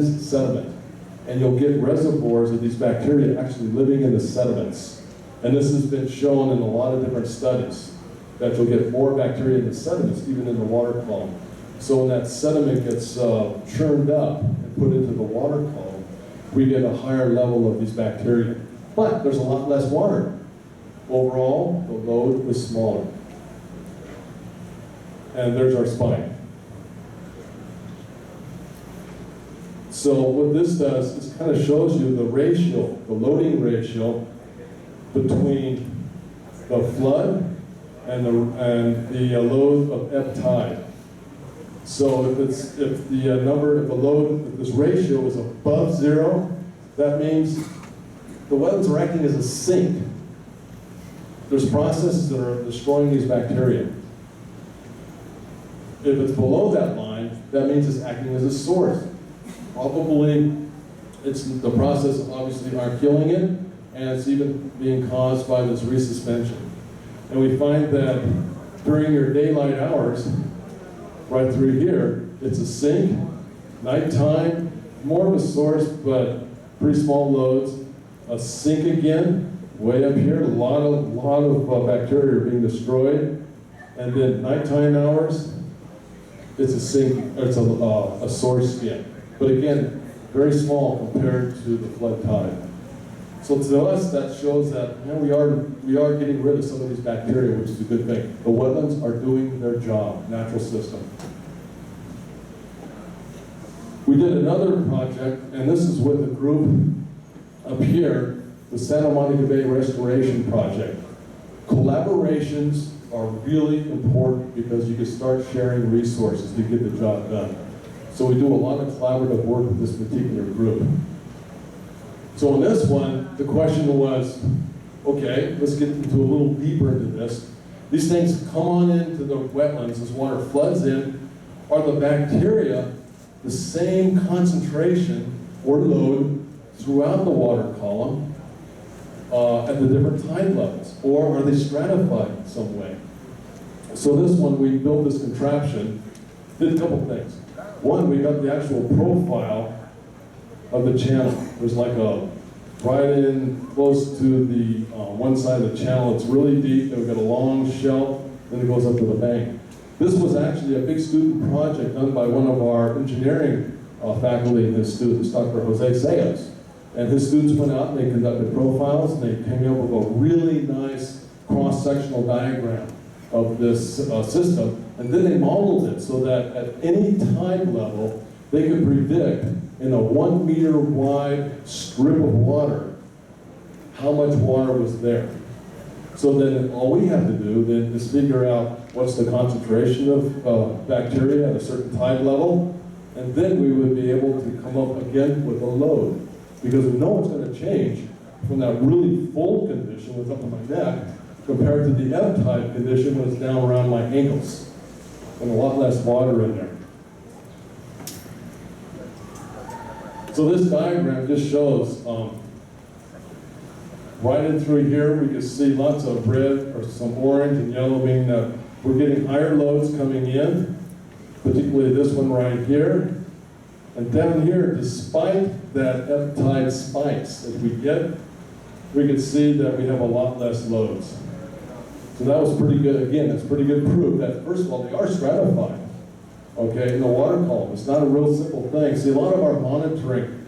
sediment. And you'll get reservoirs of these bacteria actually living in the sediments. And this has been shown in a lot of different studies, that you'll get more bacteria in the sediments, even in the water column. So when that sediment gets churned up and put into the water column, we get a higher level of these bacteria. But there's a lot less water. Overall, the load is smaller. And there's our spike. So what this does is kind of shows you the ratio, the loading ratio between the flood and the load of ebb tide. So if this ratio is above 0, that means the wetlands are acting as a sink. There's processes that are destroying these bacteria. If it's below that line, that means it's acting as a source. Probably it's the process obviously aren't killing it, and it's even being caused by this resuspension. And we find that during your daylight hours, right through here, it's a sink. Nighttime, more of a source, but pretty small loads. A sink again, way up here, a lot of bacteria are being destroyed. And then nighttime hours, it's a sink, it's a source again. But again, very small compared to the flood tide. So to us, that shows that we are getting rid of some of these bacteria, which is a good thing. The wetlands are doing their job, natural system. We did another project, and this is with the group up here, the Santa Monica Bay Restoration Project. Collaborations are really important because you can start sharing resources to get the job done. So we do a lot of collaborative work with this particular group. So on this one, the question was, okay, let's get into a little deeper into this. These things come on into the wetlands as water floods in. Are the bacteria the same concentration or load throughout the water column at the different tide levels? Or are they stratified in some way? So this one, we built this contraption, did a couple things. One, we got the actual profile of the channel. There's like a right in close to the one side of the channel. It's really deep, and we've got a long shelf, then it goes up to the bank. This was actually a big student project done by one of our engineering faculty and his students, Dr. Jose Sayas. And his students went out and they conducted profiles, and they came up with a really nice cross-sectional diagram of this system. And then they modeled it so that at any tide level, they could predict in a 1 meter wide strip of water how much water was there. So then all we have to do then is figure out what's the concentration of bacteria at a certain tide level, and then we would be able to come up again with a load. Because we know it's going to change from that really full condition with up to my neck compared to the ebb tide condition when it's down around my ankles and a lot less water in there. So this diagram just shows right in through here we can see lots of red or some orange and yellow, meaning that we're getting higher loads coming in, particularly this one right here. And down here, despite that ebb tide spikes that we get, we can see that we have a lot less loads. So that was pretty good. Again, that's pretty good proof that, first of all, they are stratified, okay, in the water column. It's not a real simple thing. See, a lot of our monitoring,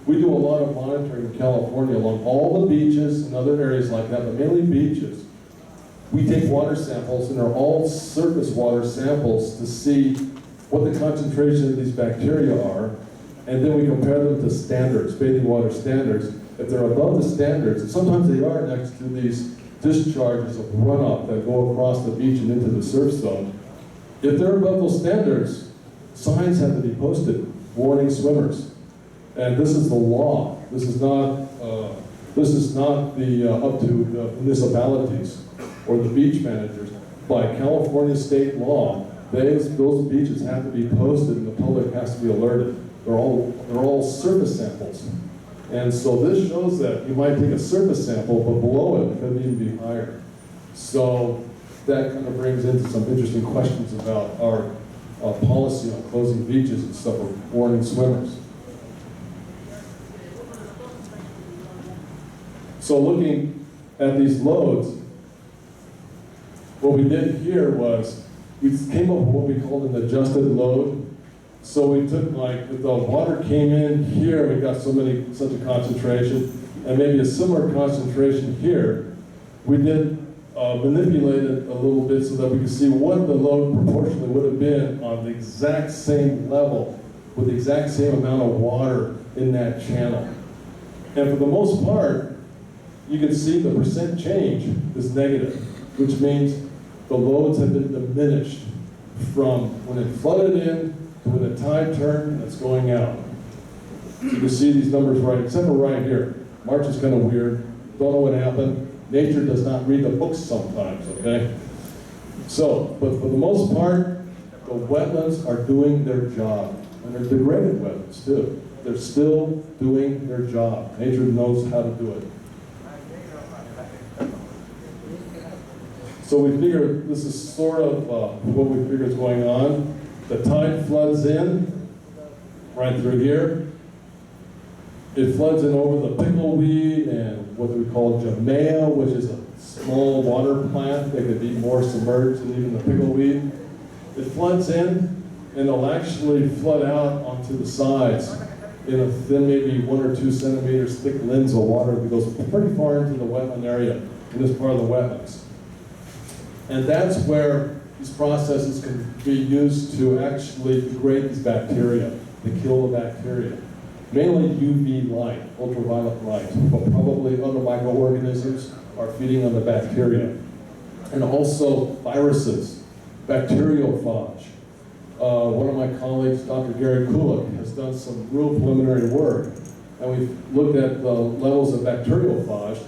we do a lot of monitoring in California along all the beaches and other areas like that, but mainly beaches. We take water samples, and they're all surface water samples to see what the concentration of these bacteria are, and then we compare them to standards, bathing water standards. If they're above the standards, and sometimes they are next to these discharges of runoff that go across the beach and into the surf zone. If they're above those standards, signs have to be posted, warning swimmers. And this is the law. This is not the up to the municipalities or the beach managers. By California state law, those beaches have to be posted and the public has to be alerted. They're all surface samples. And so this shows that you might take a surface sample, but below it could even be higher. So that kind of brings into some interesting questions about our policy on closing beaches and stuff, or warning swimmers. So looking at these loads, what we did here was we came up with what we called an adjusted load. So we took, like, if the water came in here, we got such a concentration, and maybe a similar concentration here, we did manipulate it a little bit so that we could see what the load proportionally would have been on the exact same level with the exact same amount of water in that channel. And for the most part, you can see the percent change is negative, which means the loads have been diminished from when it flooded in to when the tide turned and it's going out. So you can see these numbers right, except for right here. March is kind of weird. Don't know what happened. Nature does not read the books sometimes, okay? So, but for the most part, the wetlands are doing their job. And they're degraded wetlands too. They're still doing their job. Nature knows how to do it. So we figure this is sort of what we figure is going on. The tide floods in right through here. It floods in over the pickleweed and what we call jamea, which is a small water plant that could be more submerged than even the pickleweed. It floods in, and it'll actually flood out onto the sides in a thin, maybe 1 or 2 centimeters thick lens of water that goes pretty far into the wetland area in this part of the wetlands. And that's where these processes can be used to actually degrade these bacteria, to kill the bacteria. Mainly UV light, ultraviolet light, but probably other microorganisms are feeding on the bacteria. And also viruses, bacteriophage. One of my colleagues, Dr. Gary Kulik, has done some real preliminary work, and we've looked at the levels of bacteriophage.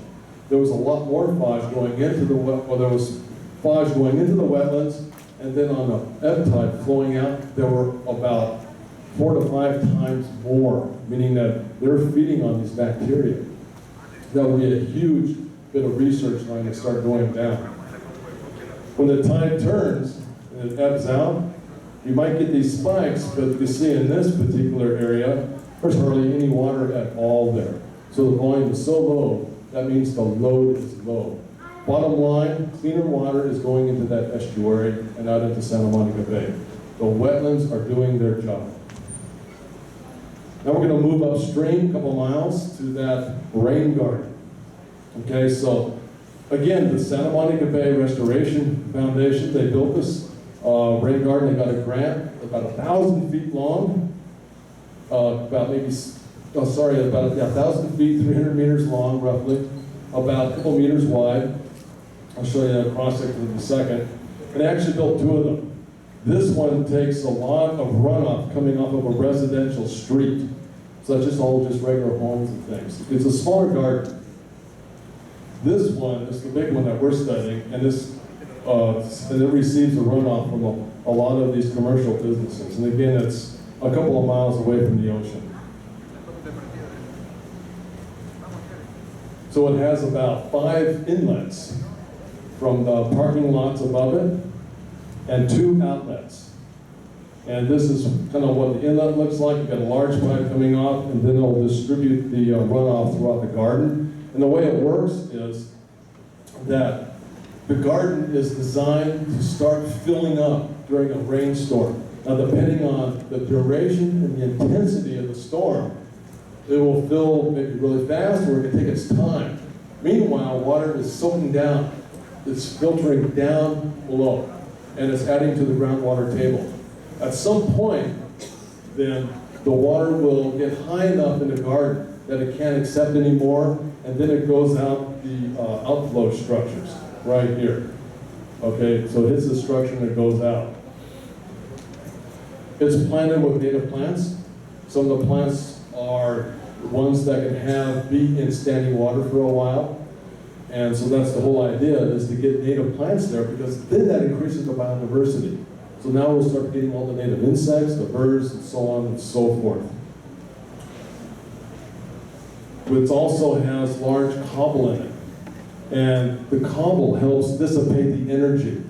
There was a lot more phage going into the there was phage going into the wetlands, and then on the ebb tide flowing out, there were about 4 to 5 times more, meaning that they're feeding on these bacteria. That will be a huge bit of research line to start going down. When the tide turns and it ebbs out, you might get these spikes, but you can see in this particular area, there's hardly any water at all there. So the volume is so low, that means the load is low. Bottom line, cleaner water is going into that estuary and out into Santa Monica Bay. The wetlands are doing their job. Now we're going to move upstream a couple miles to that rain garden. Okay, so again, the Santa Monica Bay Restoration Foundation, they built this rain garden. They got a grant about 1,000 feet long, about 1,000 feet, 300 meters long roughly, about a couple meters wide. I'll show you a cross section in a second. And they actually built 2 of them. This one takes a lot of runoff coming off of a residential street. So that's just regular homes and things. It's a smaller garden. This one is the big one that we're studying, and and it receives a runoff from a lot of these commercial businesses. And again, it's a couple of miles away from the ocean. So it has about 5 inlets from the parking lots above it, and 2 outlets. And this is kind of what the inlet looks like. You've got a large pipe coming off, and then it'll distribute the runoff throughout the garden. And the way it works is that the garden is designed to start filling up during a rainstorm. Now, depending on the duration and the intensity of the storm, it will fill maybe really fast, or it can take its time. Meanwhile, water is soaking down. It's filtering down below, and it's adding to the groundwater table. At some point, then, the water will get high enough in the garden that it can't accept anymore, and then it goes out the outflow structures right here. Okay, so it hits the structure and it goes out. It's planted with native plants. Some of the plants are ones that can be in standing water for a while. And so that's the whole idea, is to get native plants there, because then that increases the biodiversity. So now we'll start getting all the native insects, the birds, and so on and so forth. It also has large cobble in it. And the cobble helps dissipate the energy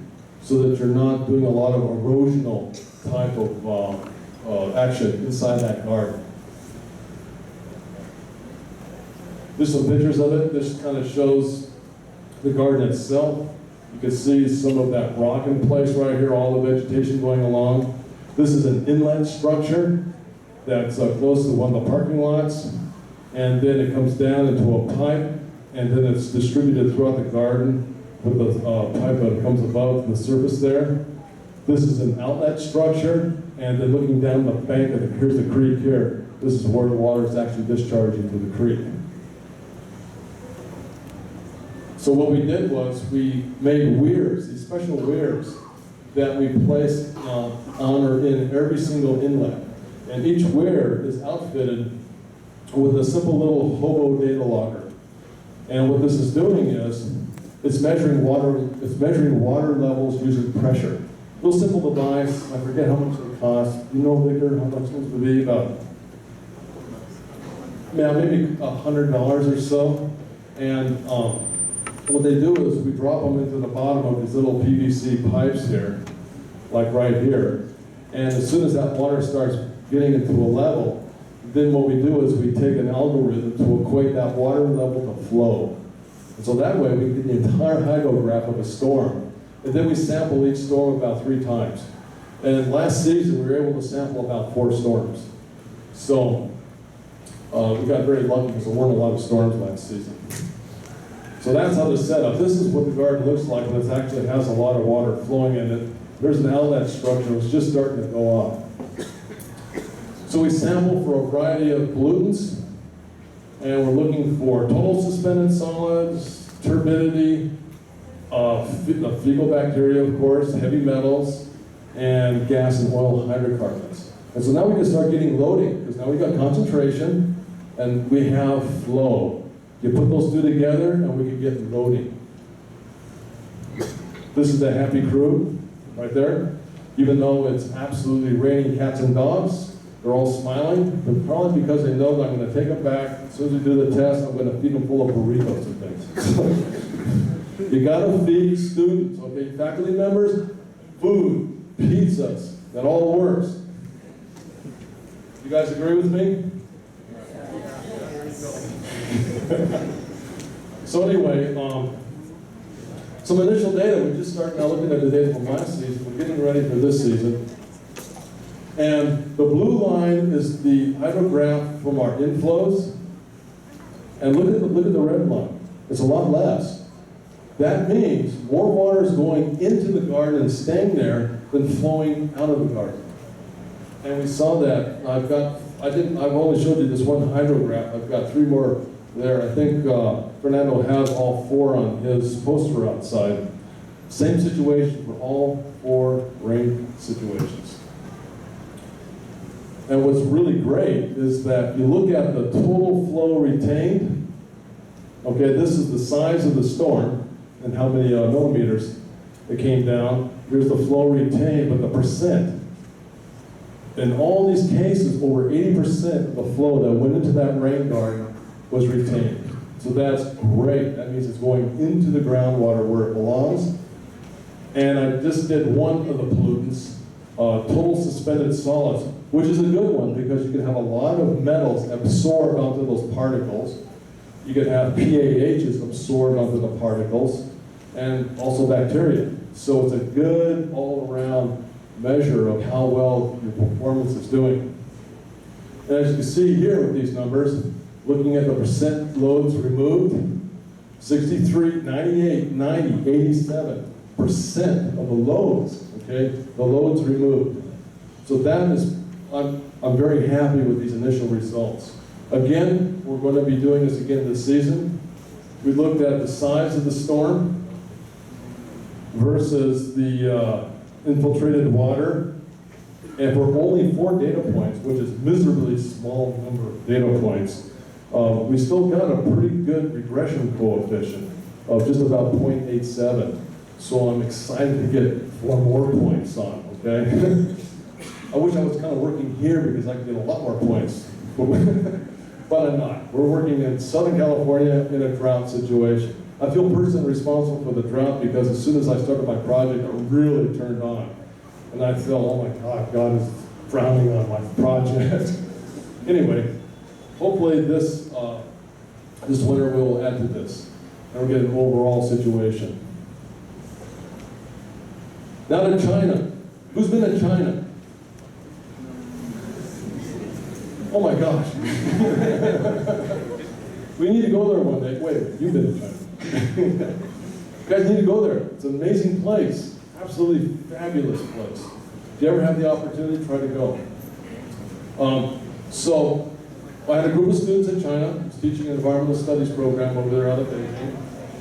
so that you're not doing a lot of erosional type of action inside that garden. Just some pictures of it. This kind of shows the garden itself. You can see some of that rock in place right here, all the vegetation going along. This is an inlet structure that's close to one of the parking lots. And then it comes down into a pipe, and then it's distributed throughout the garden with the pipe that comes above the surface there. This is an outlet structure, and then looking down the bank, here's the creek here. This is where the water is actually discharging to the creek. So what we did was we made weirs, these special weirs that we place on or in every single inlet. And each weir is outfitted with a simple little hobo data logger. And what this is doing is it's measuring water levels using pressure. Real simple device. I forget how much it costs. You know, Victor, how much it would be? About maybe $100 or so. And what they do is we drop them into the bottom of these little PVC pipes here, like right here. And as soon as that water starts getting into a level, then what we do is we take an algorithm to equate that water level to flow. And so that way we get the entire hydrograph of a storm. And then we sample each storm about 3 times. And last season we were able to sample about 4 storms. So we got very lucky because there weren't a lot of storms last season. So that's how the setup. This is what the garden looks like when it actually has a lot of water flowing in it. There's an outlet structure. It's just starting to go off. So we sample for a variety of pollutants, and we're looking for total suspended solids, turbidity, the fecal bacteria, of course, heavy metals, and gas and oil hydrocarbons. And so now we can start getting loading, because now we've got concentration, and we have flow. You put those 2 together, and we can get loading. This is the happy crew, right there. Even though it's absolutely raining cats and dogs, they're all smiling, but probably because they know that I'm going to take them back. As soon as we do the test, I'm going to feed them full of burritos and things. You got to feed students, okay? Faculty members, food, pizzas, that all works. You guys agree with me? So anyway, some initial data. We just started now looking at the data from last season. We're getting ready for this season. And the blue line is the hydrograph from our inflows. And look at the red line. It's a lot less. That means more water is going into the garden and staying there than flowing out of the garden. And we saw that. I've only showed you this one hydrograph. I've got 3 more there. I think Fernando has all 4 on his poster outside. Same situation for all 4 rain situations. And what's really great is that you look at the total flow retained. Okay, this is the size of the storm and how many millimeters it came down. Here's the flow retained, but the percent. In all these cases, over 80% of the flow that went into that rain garden was retained. So that's great. That means it's going into the groundwater where it belongs. And I just did one of the pollutants, total suspended solids, which is a good one because you can have a lot of metals absorbed onto those particles. You can have PAHs absorbed onto the particles, and also bacteria. So it's a good all-around measure of how well your performance is doing. And as you can see here with these numbers, looking at the percent loads removed, 63, 98, 90, 87% of the loads, okay, the loads removed. So that is, I'm very happy with these initial results. Again, we're going to be doing this again this season. We looked at the size of the storm versus the infiltrated water. And for only 4 data points, which is miserably small number of data points, we still got a pretty good regression coefficient of just about 0.87. So I'm excited to get 4 more points on, okay? I wish I was kind of working here because I could get a lot more points. But I'm not. We're working in Southern California in a drought situation. I feel personally responsible for the drought because as soon as I started my project, I really turned on. And I felt, oh my God, God is frowning on my project. Anyway, hopefully this This winter we will add to this, and we'll get an overall situation. Now to China. Who's been to China? Oh my gosh. We need to go there one day. Wait, you've been to China. You guys need to go there. It's an amazing place. Absolutely fabulous place. If you ever have the opportunity, try to go. So I had a group of students in China. I was teaching an environmental studies program over there out of Beijing.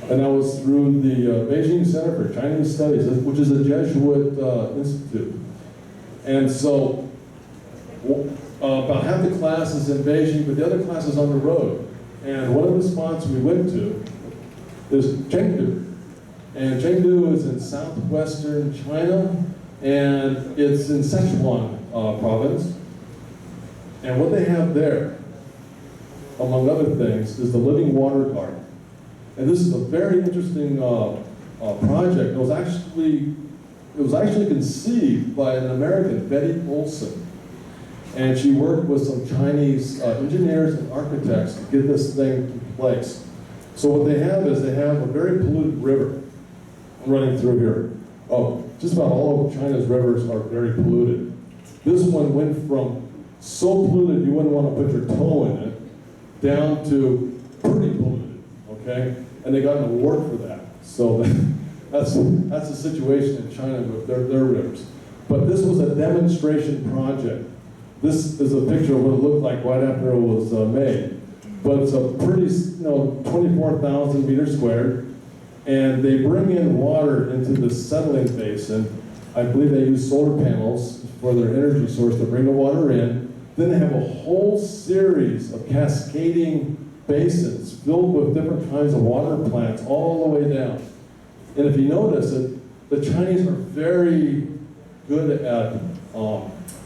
And that was through the Beijing Center for Chinese Studies, which is a Jesuit institute. And so about half the class is in Beijing, but the other class is on the road. And one of the spots we went to is Chengdu. And Chengdu is in southwestern China, and it's in Sichuan province. And what they have there, among other things, is the living water garden. And this is a very interesting project. It was actually conceived by an American, Betty Olson. And she worked with some Chinese engineers and architects to get this thing in place. So what they have is they have a very polluted river running through here. Oh, just about all of China's rivers are very polluted. This one went from so polluted you wouldn't want to put your toe in it, down to pretty polluted, okay? And they got an award for that. So that's the situation in China with their rivers. But this was a demonstration project. This is a picture of what it looked like right after it was made. But it's a pretty, 24,000 meters squared. And they bring in water into the settling basin. I believe they use solar panels for their energy source to bring the water in. Then they have a whole series of cascading basins filled with different kinds of water plants all the way down. And if you notice it, the Chinese are very good at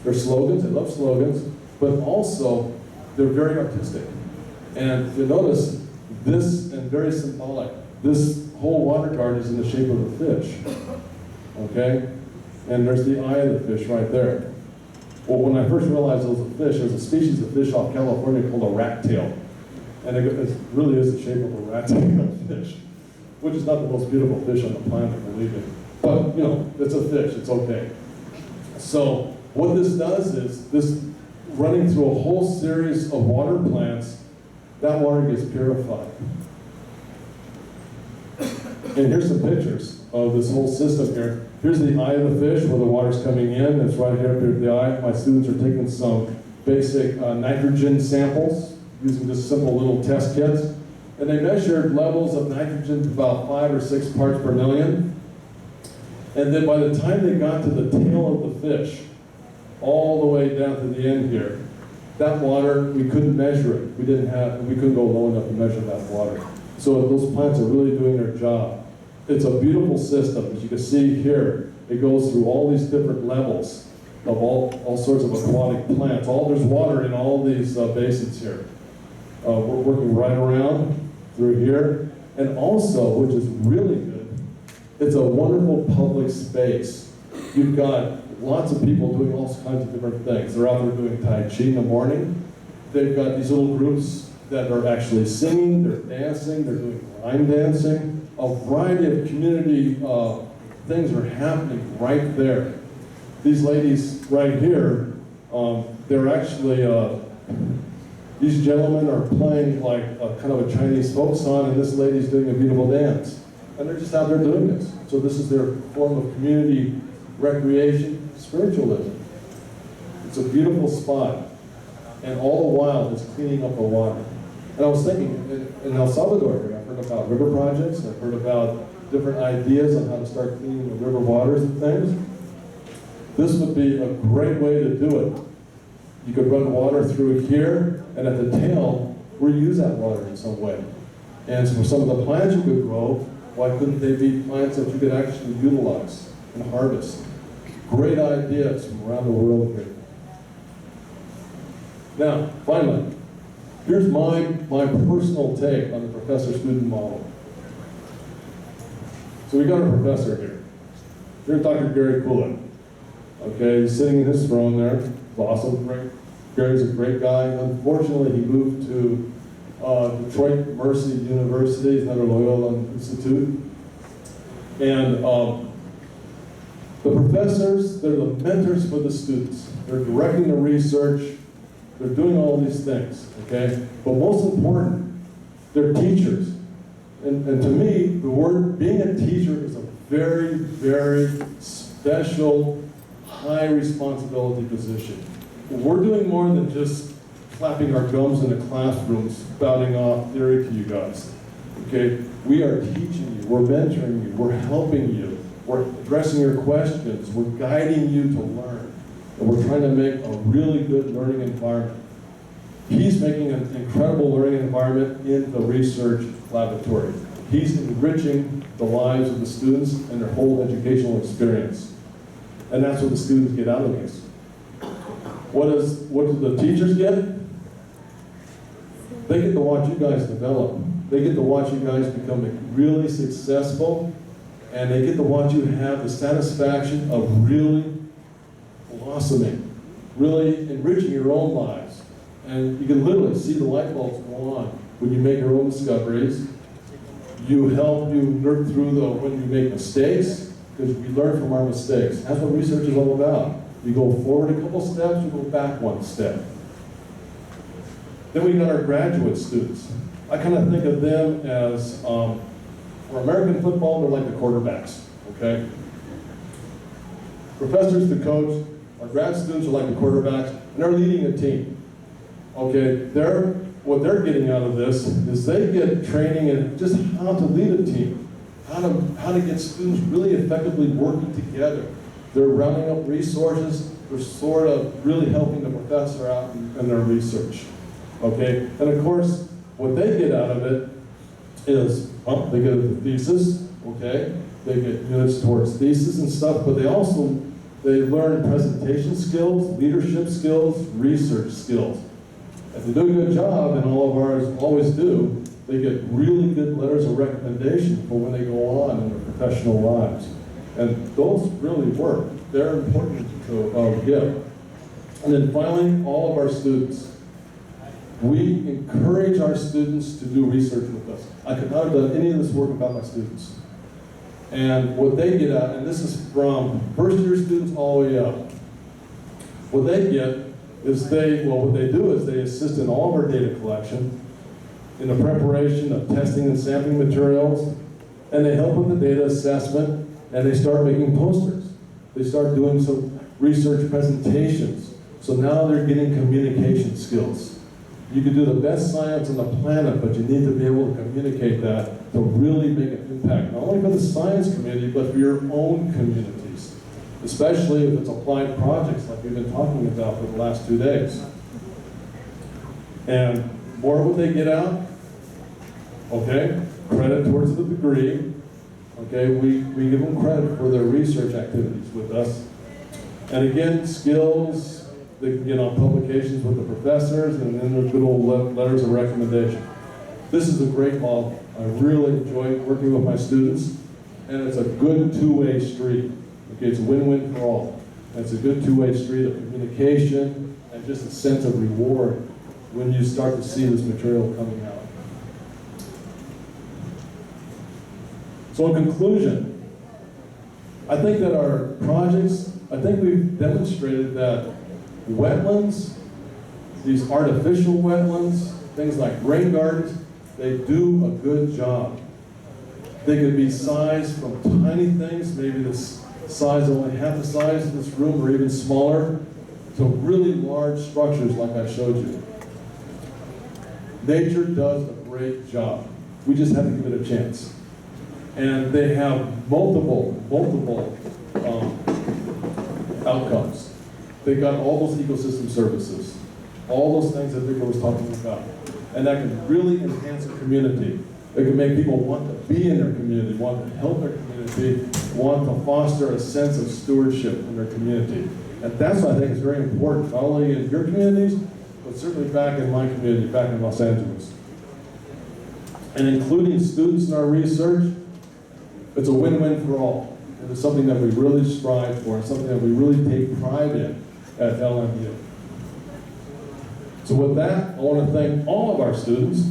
their slogans. They love slogans, but also they're very artistic. And if you notice, this, and very symbolic, this whole water garden is in the shape of a fish, okay? And there's the eye of the fish right there. Well, when I first realized it was a fish, there's a species of fish off California called a rat tail. And it really is the shape of a rat tail fish, which is not the most beautiful fish on the planet, believe me. But, it's a fish, it's okay. So what this does is, this running through a whole series of water plants, that water gets purified. And here's some pictures of this whole system here. Here's the eye of the fish where the water's coming in. It's right here up here at the eye. My students are taking some basic nitrogen samples using just simple little test kits. And they measured levels of nitrogen to about 5 or 6 parts per million. And then by the time they got to the tail of the fish, all the way down to the end here, that water, we couldn't measure it. We couldn't go low enough to measure that water. So those plants are really doing their job. It's a beautiful system. As you can see here, it goes through all these different levels of all sorts of aquatic plants. There's water in all these basins here. We're working right around through here. And also, which is really good, it's a wonderful public space. You've got lots of people doing all kinds of different things. They're out there doing Tai Chi in the morning. They've got these little groups that are actually singing, they're dancing, they're doing line dancing. A variety of community things are happening right there. These ladies right here, they're actually, these gentlemen are playing like a kind of a Chinese folk song, and this lady's doing a beautiful dance. And they're just out there doing this. So this is their form of community recreation, spiritualism. It's a beautiful spot. And all the while, it's cleaning up the water. And I was thinking, in El Salvador here, I've heard about river projects, I've heard about different ideas on how to start cleaning the river waters and things. This would be a great way to do it. You could run water through here, and at the tail, reuse that water in some way. And so for some of the plants you could grow, why couldn't they be plants that you could actually utilize and harvest? Great ideas from around the world here. Now, finally, here's my personal take on the professor-student model. So we got a professor here. Here's Dr. Gary Coolin. Okay, he's sitting in his throne there. It's awesome. Gary's a great guy. Unfortunately, he moved to Detroit Mercy University, another Loyola Institute. And the professors, they're the mentors for the students. They're directing the research. They're doing all these things, okay? But most important, they're teachers. And to me, the word being a teacher is a very, very special, high responsibility position. We're doing more than just clapping our gums in the classroom, spouting off theory to you guys. Okay? We are teaching you, we're mentoring you, we're helping you, we're addressing your questions, we're guiding you to learn. And we're trying to make a really good learning environment. He's making an incredible learning environment in the research laboratory. He's enriching the lives of the students and their whole educational experience. And that's what the students get out of this. What do the teachers get? They get to watch you guys develop. They get to watch you guys become really successful, and they get to watch you have the satisfaction of really blossoming, really enriching your own lives. And you can literally see the light bulbs go on when you make your own discoveries. You work through when you make mistakes, because we learn from our mistakes. That's what research is all about. You go forward a couple steps, you go back one step. Then we got our graduate students. I kind of think of them as, for American football, they're like the quarterbacks, okay? Professors, the coach, our grad students are like the quarterbacks, and they're leading a team. Okay, what they're getting out of this is they get training in just how to lead a team, how to get students really effectively working together. They're rounding up resources, they're sort of really helping the professor out in their research. Okay, and of course, what they get out of it is, well, they get a thesis, okay? They get units towards thesis and stuff, but they learn presentation skills, leadership skills, research skills. If they do a good job, and all of ours always do, they get really good letters of recommendation for when they go on in their professional lives. And those really work. They're important to get. And then finally, all of our students. We encourage our students to do research with us. I could not have done any of this work without my students. And what they get out, and this is from first year students all the way up, what they get is what they do is they assist in all of our data collection, in the preparation of testing and sampling materials, and they help with the data assessment, and they start making posters. They start doing some research presentations. So now they're getting communication skills. You can do the best science on the planet, but you need to be able to communicate that to really make an impact, not only for the science community, but for your own communities, especially if it's applied projects like we've been talking about for the last 2 days. And more what they get out, okay, credit towards the degree, okay, we give them credit for their research activities with us. And again, skills, they can get on publications with the professors, and then there's good old letters of recommendation. This is a great model. I really enjoy working with my students, and it's a good two-way street. Okay, it's a win-win for all. And it's a good two-way street of communication and just a sense of reward when you start to see this material coming out. So in conclusion, I think that our projects, I think we've demonstrated that wetlands, these artificial wetlands, things like rain gardens, they do a good job. They could be sized from tiny things, maybe this size only half the size of this room or even smaller, to really large structures like I showed you. Nature does a great job. We just have to give it a chance. And they have multiple outcomes. They got all those ecosystem services, all those things that Victor was talking about. And that can really enhance a community. It can make people want to be in their community, want to help their community, want to foster a sense of stewardship in their community. And that's what I think is very important, not only in your communities, but certainly back in my community, back in Los Angeles. And including students in our research, it's a win-win for all. And it's something that we really strive for, and something that we really take pride in at LMU. So with that, I want to thank all of our students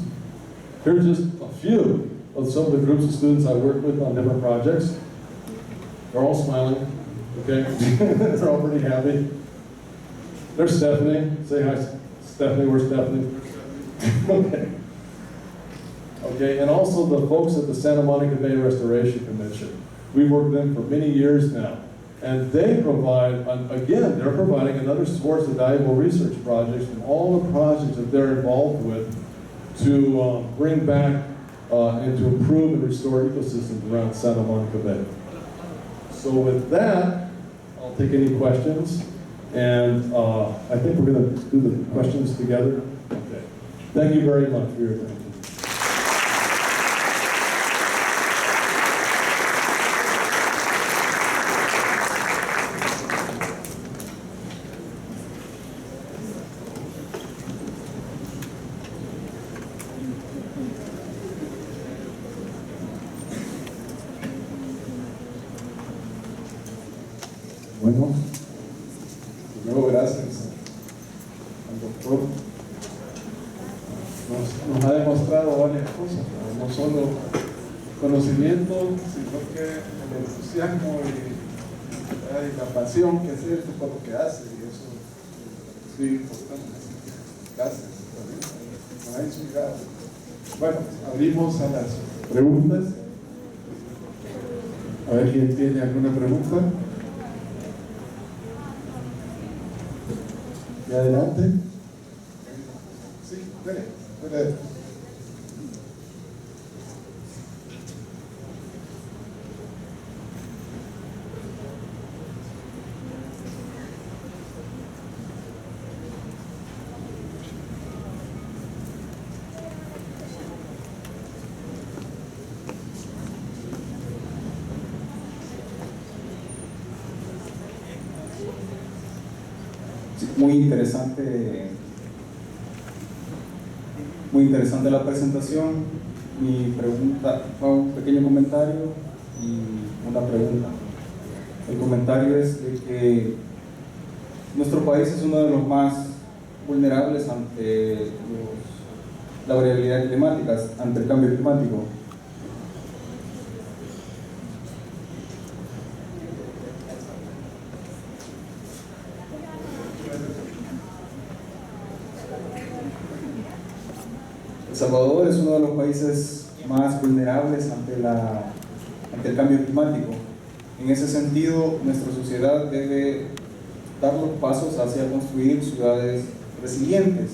Here's just a few of some of the groups of students I work with on different projects. They're all smiling, okay? They're all pretty happy. There's Stephanie. Say hi, Stephanie. Where's Stephanie? Okay. Okay, and also the folks at the Santa Monica Bay Restoration Commission. We've worked with them for many years now. And they provide, again, they're providing another source of valuable research projects from all the projects that they're involved with to bring back and to improve and restore ecosystems around Santa Monica Bay. So with that, I'll take any questions. And I think we're going to do the questions together. Okay. Thank you very much for your attention. Bueno, primero gracias al doctor. Nos ha demostrado varias cosas, no solo conocimiento, sino que el entusiasmo y la pasión que siente por lo que hace, y eso es muy importante. Gracias. Bueno, abrimos a las preguntas. A ver quién tiene alguna pregunta. Y adelante. Sí, espere. Muy interesante la presentación. Mi pregunta, un pequeño comentario y una pregunta. El comentario es de que nuestro país es uno de los más vulnerables ante la variabilidad climática, ante el cambio climático. El Salvador es uno de los países más vulnerables ante el cambio climático. En ese sentido, nuestra sociedad debe dar los pasos hacia construir ciudades resilientes.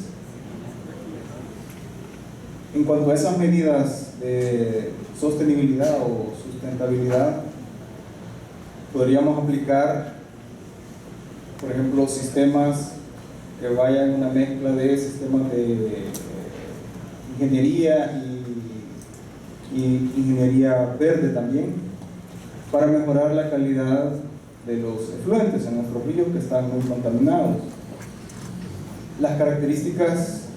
En cuanto a esas medidas de sostenibilidad o sustentabilidad, podríamos aplicar, por ejemplo, sistemas que vayan una mezcla de sistemas de ingeniería y ingeniería verde también, para mejorar la calidad de los efluentes en nuestros ríos que están muy contaminados. Las características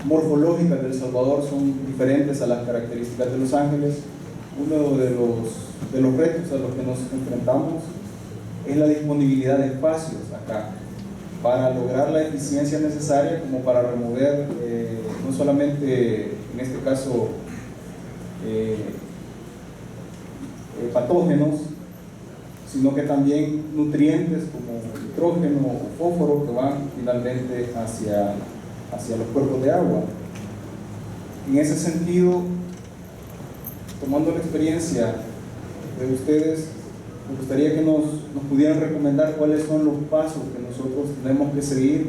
morfológicas de El Salvador son diferentes a las características de Los Ángeles. Uno de los retos a los que nos enfrentamos es la disponibilidad de espacios acá para lograr la eficiencia necesaria como para remover no solamente en este caso patógenos, sino que también nutrientes como nitrógeno o fósforo que van finalmente hacia los cuerpos de agua. En ese sentido, tomando la experiencia de ustedes, me gustaría que nos pudieran recomendar cuáles son los pasos que nosotros tenemos que seguir,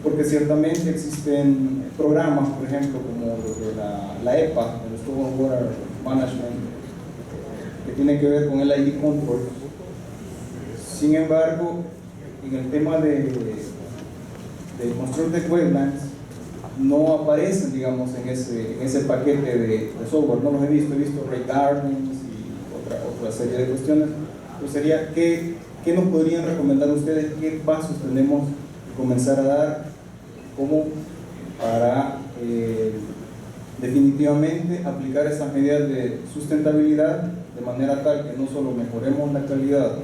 porque ciertamente existen programas, por ejemplo, como la EPA, el Stormwater Management, que tiene que ver con el ID Control. Sin embargo, en el tema de Constructed Wetlands, no aparecen, digamos, en ese paquete de software. No los he visto Ray Gardens y otra serie de cuestiones. Pues sería, ¿qué nos podrían recomendar ustedes? ¿Qué pasos tenemos que comenzar a dar como para definitivamente aplicar esas medidas de sustentabilidad de manera tal que no solo mejoremos la calidad